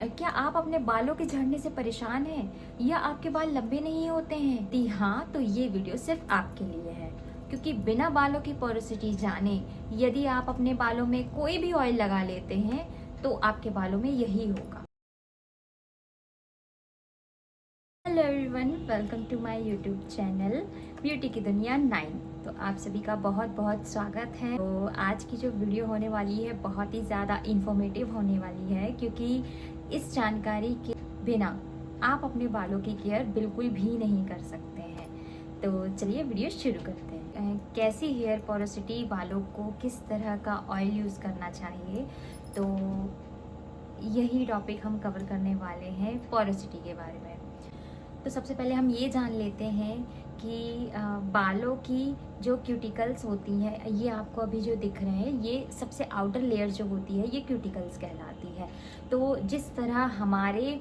क्या आप अपने बालों के झड़ने से परेशान हैं या आपके बाल लंबे नहीं होते हैं? जी हाँ, तो ये वीडियो सिर्फ आपके लिए है क्योंकि बिना बालों की पोरोसिटी जाने यदि आप अपने बालों में कोई भी ऑयल लगा लेते हैं तो आपके बालों में यही होगा। Hello everyone, welcome to my YouTube channel beauty की दुनिया 9। तो आप सभी का बहुत बहुत स्वागत है। तो आज की जो वीडियो होने वाली है बहुत ही ज़्यादा इंफॉर्मेटिव होने वाली है क्योंकि इस जानकारी के बिना आप अपने बालों की केयर बिल्कुल भी नहीं कर सकते हैं। तो चलिए वीडियो शुरू करते हैं। कैसी हेयर पोरोसिटी, बालों को किस तरह का ऑयल यूज़ करना चाहिए, तो यही टॉपिक हम कवर करने वाले हैं पोरोसिटी के बारे में। तो सबसे पहले हम ये जान लेते हैं कि बालों की जो क्यूटिकल्स होती हैं, ये आपको अभी जो दिख रहे हैं, ये सबसे आउटर लेयर जो होती है ये क्यूटिकल्स कहलाती है। तो जिस तरह हमारे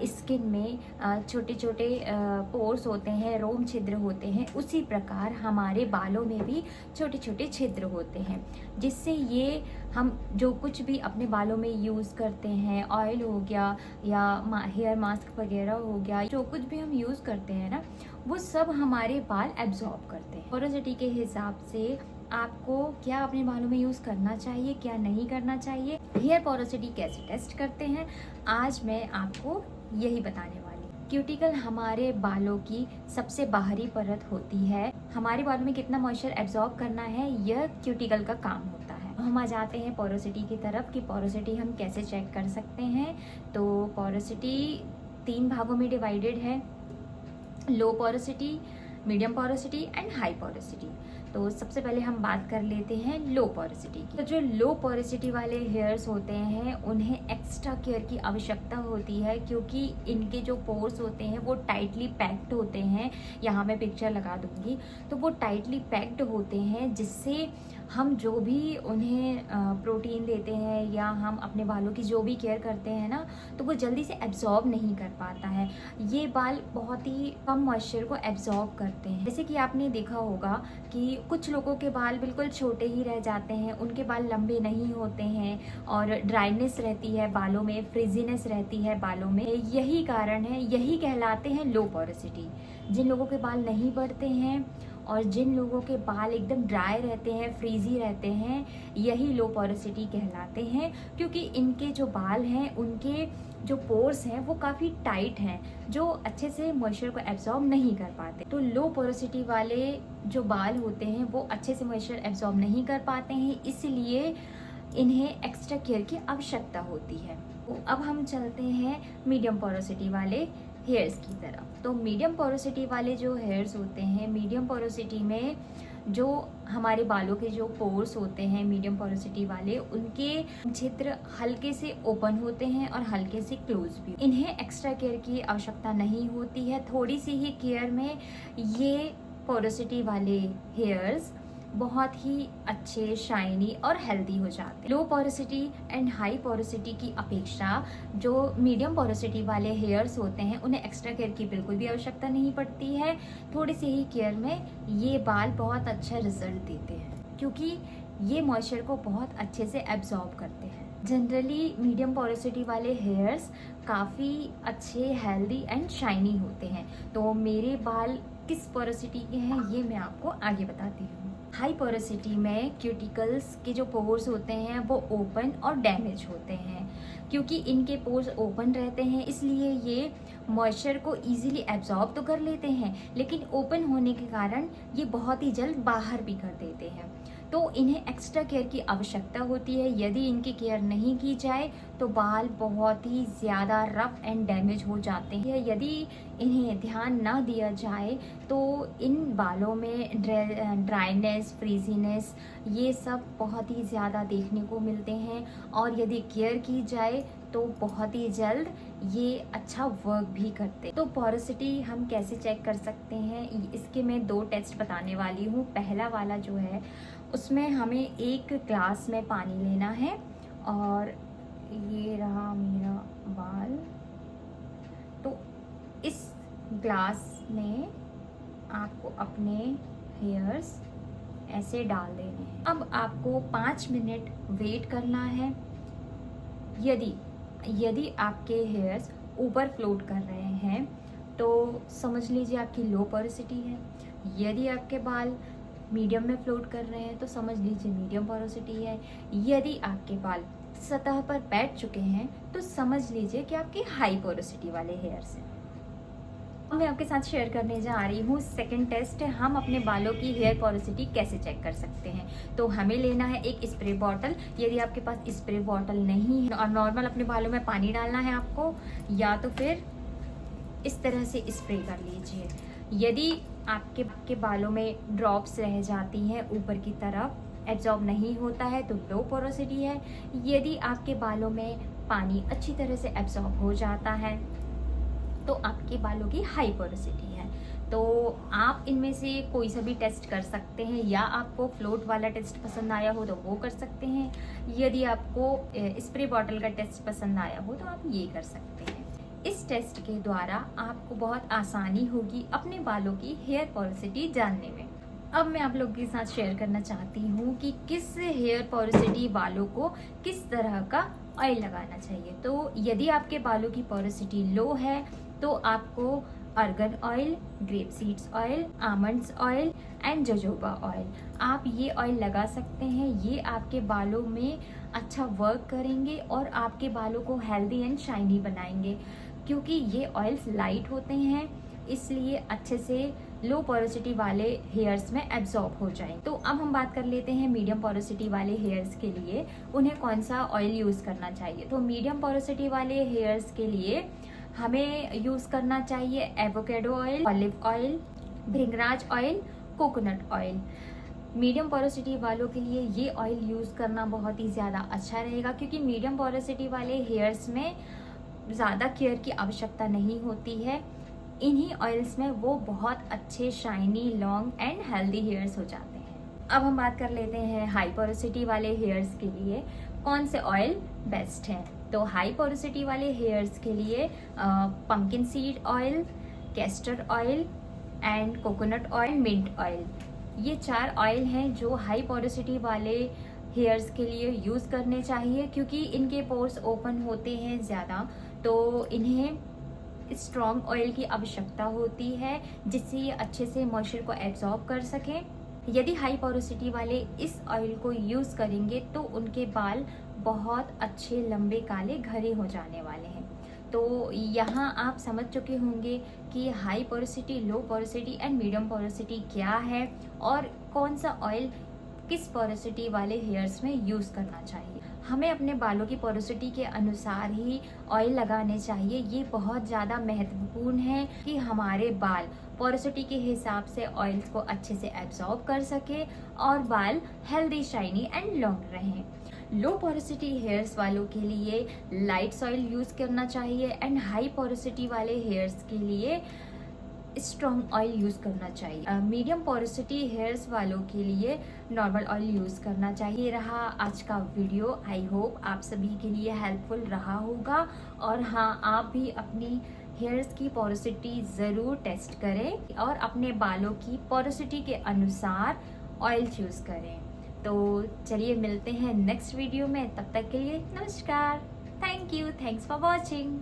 स्किन में छोटे छोटे पोर्स होते हैं, रोम छिद्र होते हैं, उसी प्रकार हमारे बालों में भी छोटे छोटे छिद्र होते हैं, जिससे ये हम जो कुछ भी अपने बालों में यूज़ करते हैं, ऑयल हो गया या हेयर मास्क वगैरह हो गया, जो कुछ भी हम यूज़ करते हैं ना, वो सब हमारे बाल एब्जॉर्ब करते हैं। पोरोसिटी के हिसाब से आपको क्या अपने बालों में यूज़ करना चाहिए, क्या नहीं करना चाहिए, हेयर पोरोसिटी कैसे टेस्ट करते हैं, आज मैं आपको यही बताने वाली हूँ। क्यूटिकल हमारे बालों की सबसे बाहरी परत होती है। हमारे बालों में कितना मॉइस्चर एब्जॉर्ब करना है, यह क्यूटिकल का काम होता है। हम आ जाते हैं पोरोसिटी की तरफ कि पोरोसिटी हम कैसे चेक कर सकते हैं। तो पोरोसिटी 3 भागों में डिवाइडेड है: low porosity, medium porosity and high porosity. तो सबसे पहले हम बात कर लेते हैं लो पोरोसिटी की। तो जो लो पोरोसिटी वाले हेयर्स होते हैं उन्हें एक्स्ट्रा केयर की आवश्यकता होती है क्योंकि इनके जो पोर्स होते हैं वो टाइटली पैक्ड होते हैं। यहाँ मैं पिक्चर लगा दूंगी। तो वो टाइटली पैक्ड होते हैं जिससे हम जो भी उन्हें प्रोटीन देते हैं या हम अपने बालों की जो भी केयर करते हैं ना, तो वो जल्दी से एब्जॉर्ब नहीं कर पाता है। ये बाल बहुत ही कम मॉइस्चर को एब्जॉर्ब करते हैं। जैसे कि आपने देखा होगा कि कुछ लोगों के बाल बिल्कुल छोटे ही रह जाते हैं, उनके बाल लंबे नहीं होते हैं और ड्राइनेस रहती है बालों में, फ्रिजीनेस रहती है बालों में। यही कारण है, यही कहलाते हैं लो पोरोसिटी। जिन लोगों के बाल नहीं बढ़ते हैं और जिन लोगों के बाल एकदम ड्राई रहते हैं, फ्रीजी रहते हैं, यही लो पोरोसिटी कहलाते हैं क्योंकि इनके जो बाल हैं, उनके जो पोर्स हैं वो काफ़ी टाइट हैं, जो अच्छे से मॉइस्चर को एब्जॉर्ब नहीं कर पाते। तो लो पोरोसिटी वाले जो बाल होते हैं वो अच्छे से मॉइस्चर एब्जॉर्ब नहीं कर पाते हैं, इसलिए इन्हें एक्स्ट्रा केयर की आवश्यकता होती है। तो अब हम चलते हैं मीडियम पोरोसिटी वाले हेयर्स की तरफ। तो मीडियम पोरोसिटी वाले जो हेयर्स होते हैं, मीडियम पोरोसिटी में जो हमारे बालों के जो पोर्स होते हैं मीडियम पोरोसिटी वाले, उनके छिद्र हल्के से ओपन होते हैं और हल्के से क्लोज भी। इन्हें एक्स्ट्रा केयर की आवश्यकता नहीं होती है, थोड़ी सी ही केयर में ये पोरोसिटी वाले हेयर्स बहुत ही अच्छे, शाइनी और हेल्दी हो जाते हैं। लो पोरोसिटी एंड हाई पोरोसिटी की अपेक्षा जो मीडियम पोरोसिटी वाले हेयर्स होते हैं उन्हें एक्स्ट्रा केयर की बिल्कुल भी आवश्यकता नहीं पड़ती है। थोड़ी सी ही केयर में ये बाल बहुत अच्छा रिजल्ट देते हैं क्योंकि ये मॉइस्चर को बहुत अच्छे से एब्जॉर्ब करते हैं। जनरली मीडियम पोरोसिटी वाले हेयर्स काफ़ी अच्छे, हेल्दी एंड शाइनी होते हैं। तो मेरे बाल किस पोरोसिटी के हैं ये मैं आपको आगे बताती हूँ। हाई पोरोसिटी में क्यूटिकल्स के जो पोर्स होते हैं वो ओपन और डैमेज होते हैं। क्योंकि इनके पोर्स ओपन रहते हैं इसलिए ये मॉइस्चर को इजीली एब्जॉर्ब तो कर लेते हैं, लेकिन ओपन होने के कारण ये बहुत ही जल्द बाहर भी कर देते हैं। तो इन्हें एक्स्ट्रा केयर की आवश्यकता होती है। यदि इनकी केयर नहीं की जाए तो बाल बहुत ही ज़्यादा रफ एंड डैमेज हो जाते हैं। यदि इन्हें ध्यान ना दिया जाए तो इन बालों में ड्राइनेस, फ्रीजीनेस, ये सब बहुत ही ज़्यादा देखने को मिलते हैं और यदि केयर की जाए तो बहुत ही जल्द ये अच्छा वर्क भी करते। तो पोरोसिटी हम कैसे चेक कर सकते हैं, इसके मैं 2 टेस्ट बताने वाली हूँ। पहला वाला जो है उसमें हमें 1 ग्लास में पानी लेना है और ये रहा मेरा बाल। तो इस ग्लास में आपको अपने हेयर्स ऐसे डाल देने हैं। अब आपको 5 मिनट वेट करना है। यदि यदि आपके हेयर्स ऊपर फ्लोट कर रहे हैं तो समझ लीजिए आपकी लो पोरोसिटी है। यदि आपके बाल मीडियम में फ्लोट कर रहे हैं तो समझ लीजिए मीडियम पोरोसिटी है। यदि आपके बाल सतह पर बैठ चुके हैं तो समझ लीजिए कि आपके हाई पोरोसिटी वाले हेयर्स हैं। मैं आपके साथ शेयर करने जा रही हूँ सेकंड टेस्ट, हम अपने बालों की हेयर पोरोसिटी कैसे चेक कर सकते हैं। तो हमें लेना है एक स्प्रे बॉटल। यदि आपके पास स्प्रे बॉटल नहीं है और नॉर्मल अपने बालों में पानी डालना है आपको, या तो फिर इस तरह से स्प्रे कर लीजिए। यदि आपके बालों में ड्रॉप्स रह जाती हैं ऊपर की तरफ, एब्जॉर्ब नहीं होता है तो लो पोरोसिटी है। यदि आपके बालों में पानी अच्छी तरह से एब्जॉर्ब हो जाता है तो आपके बालों की हाई पोरोसिटी है। तो आप इनमें से कोई सा भी टेस्ट कर सकते हैं, या आपको फ्लोट वाला टेस्ट पसंद आया हो तो वो कर सकते हैं। यदि आपको स्प्रे बॉटल का टेस्ट पसंद आया हो तो आप ये कर सकते हैं। इस टेस्ट के द्वारा आपको बहुत आसानी होगी अपने बालों की हेयर पोरोसिटी जानने में। अब मैं आप लोगों के साथ शेयर करना चाहती हूँ कि किस हेयर पोरोसिटी बालों को किस तरह का ऑयल लगाना चाहिए। तो यदि आपके बालों की पोरोसिटी लो है तो आपको argan oil, grape seeds oil, almonds oil and jojoba oil, आप ये ऑयल लगा सकते हैं। ये आपके बालों में अच्छा वर्क करेंगे और आपके बालों को हेल्दी एंड शाइनी बनाएंगे, क्योंकि ये ऑयल्स लाइट होते हैं, इसलिए अच्छे से लो पोरोसिटी वाले हेयर्स में एब्जॉर्ब हो जाए। तो अब हम बात कर लेते हैं मीडियम पोरोसिटी वाले हेयर्स के लिए उन्हें कौन सा ऑयल यूज़ करना चाहिए। तो मीडियम पोरोसिटी वाले हेयर्स के लिए हमें यूज़ करना चाहिए avocado oil, olive oil, bhringraj oil, coconut oil. Medium porosity वालों के लिए ये ऑयल यूज़ करना बहुत ही ज़्यादा अच्छा रहेगा, क्योंकि मीडियम पोरोसिटी वाले हेयर्स में ज़्यादा केयर की आवश्यकता नहीं होती है। इन्हीं ऑयल्स में वो बहुत अच्छे shiny, long and healthy hairs हो जाते हैं। अब हम बात कर लेते हैं हाई पोरोसिटी वाले हेयर्स के लिए कौन से ऑयल बेस्ट हैं। तो हाई पोरोसिटी वाले हेयर्स के लिए pumpkin seed oil, castor oil and coconut oil, mint oil, ये 4 ऑयल हैं जो हाई पोरोसिटी वाले हेयर्स के लिए यूज़ करने चाहिए, क्योंकि इनके पोर्स ओपन होते हैं ज़्यादा, तो इन्हें स्ट्रॉन्ग ऑयल की आवश्यकता होती है जिससे ये अच्छे से मॉइस्चर को एब्जॉर्ब कर सकें। यदि हाई पोरोसिटी वाले इस ऑयल को यूज़ करेंगे तो उनके बाल बहुत अच्छे, लंबे, काले, घने हो जाने वाले हैं। तो यहाँ आप समझ चुके होंगे कि high porosity, low porosity and medium porosity क्या है और कौन सा ऑयल किस पोरोसिटी वाले हेयर्स में यूज़ करना चाहिए। हमें अपने बालों की पोरोसिटी के अनुसार ही ऑयल लगाने चाहिए। ये बहुत ज़्यादा महत्वपूर्ण है कि हमारे बाल पोरोसिटी के हिसाब से ऑयल्स को अच्छे से एब्जॉर्ब कर सके और बाल हेल्दी, शाइनी एंड लॉन्ग रहें। लो पोरोसिटी हेयर्स वालों के लिए लाइट ऑयल यूज़ करना चाहिए एंड हाई पोरोसिटी वाले हेयर्स के लिए स्ट्रॉन्ग ऑयल यूज़ करना चाहिए। मीडियम पोरोसिटी हेयर्स वालों के लिए नॉर्मल ऑयल यूज़ करना चाहिए। रहा आज का वीडियो, आई होप आप सभी के लिए हेल्पफुल रहा होगा। और हाँ, आप भी अपनी हेयर्स की पोरोसिटी ज़रूर टेस्ट करें और अपने बालों की पोरोसिटी के अनुसार ऑयल चूज़ करें। तो चलिए मिलते हैं नेक्स्ट वीडियो में, तब तक के लिए नमस्कार। Thank you, thanks for watching.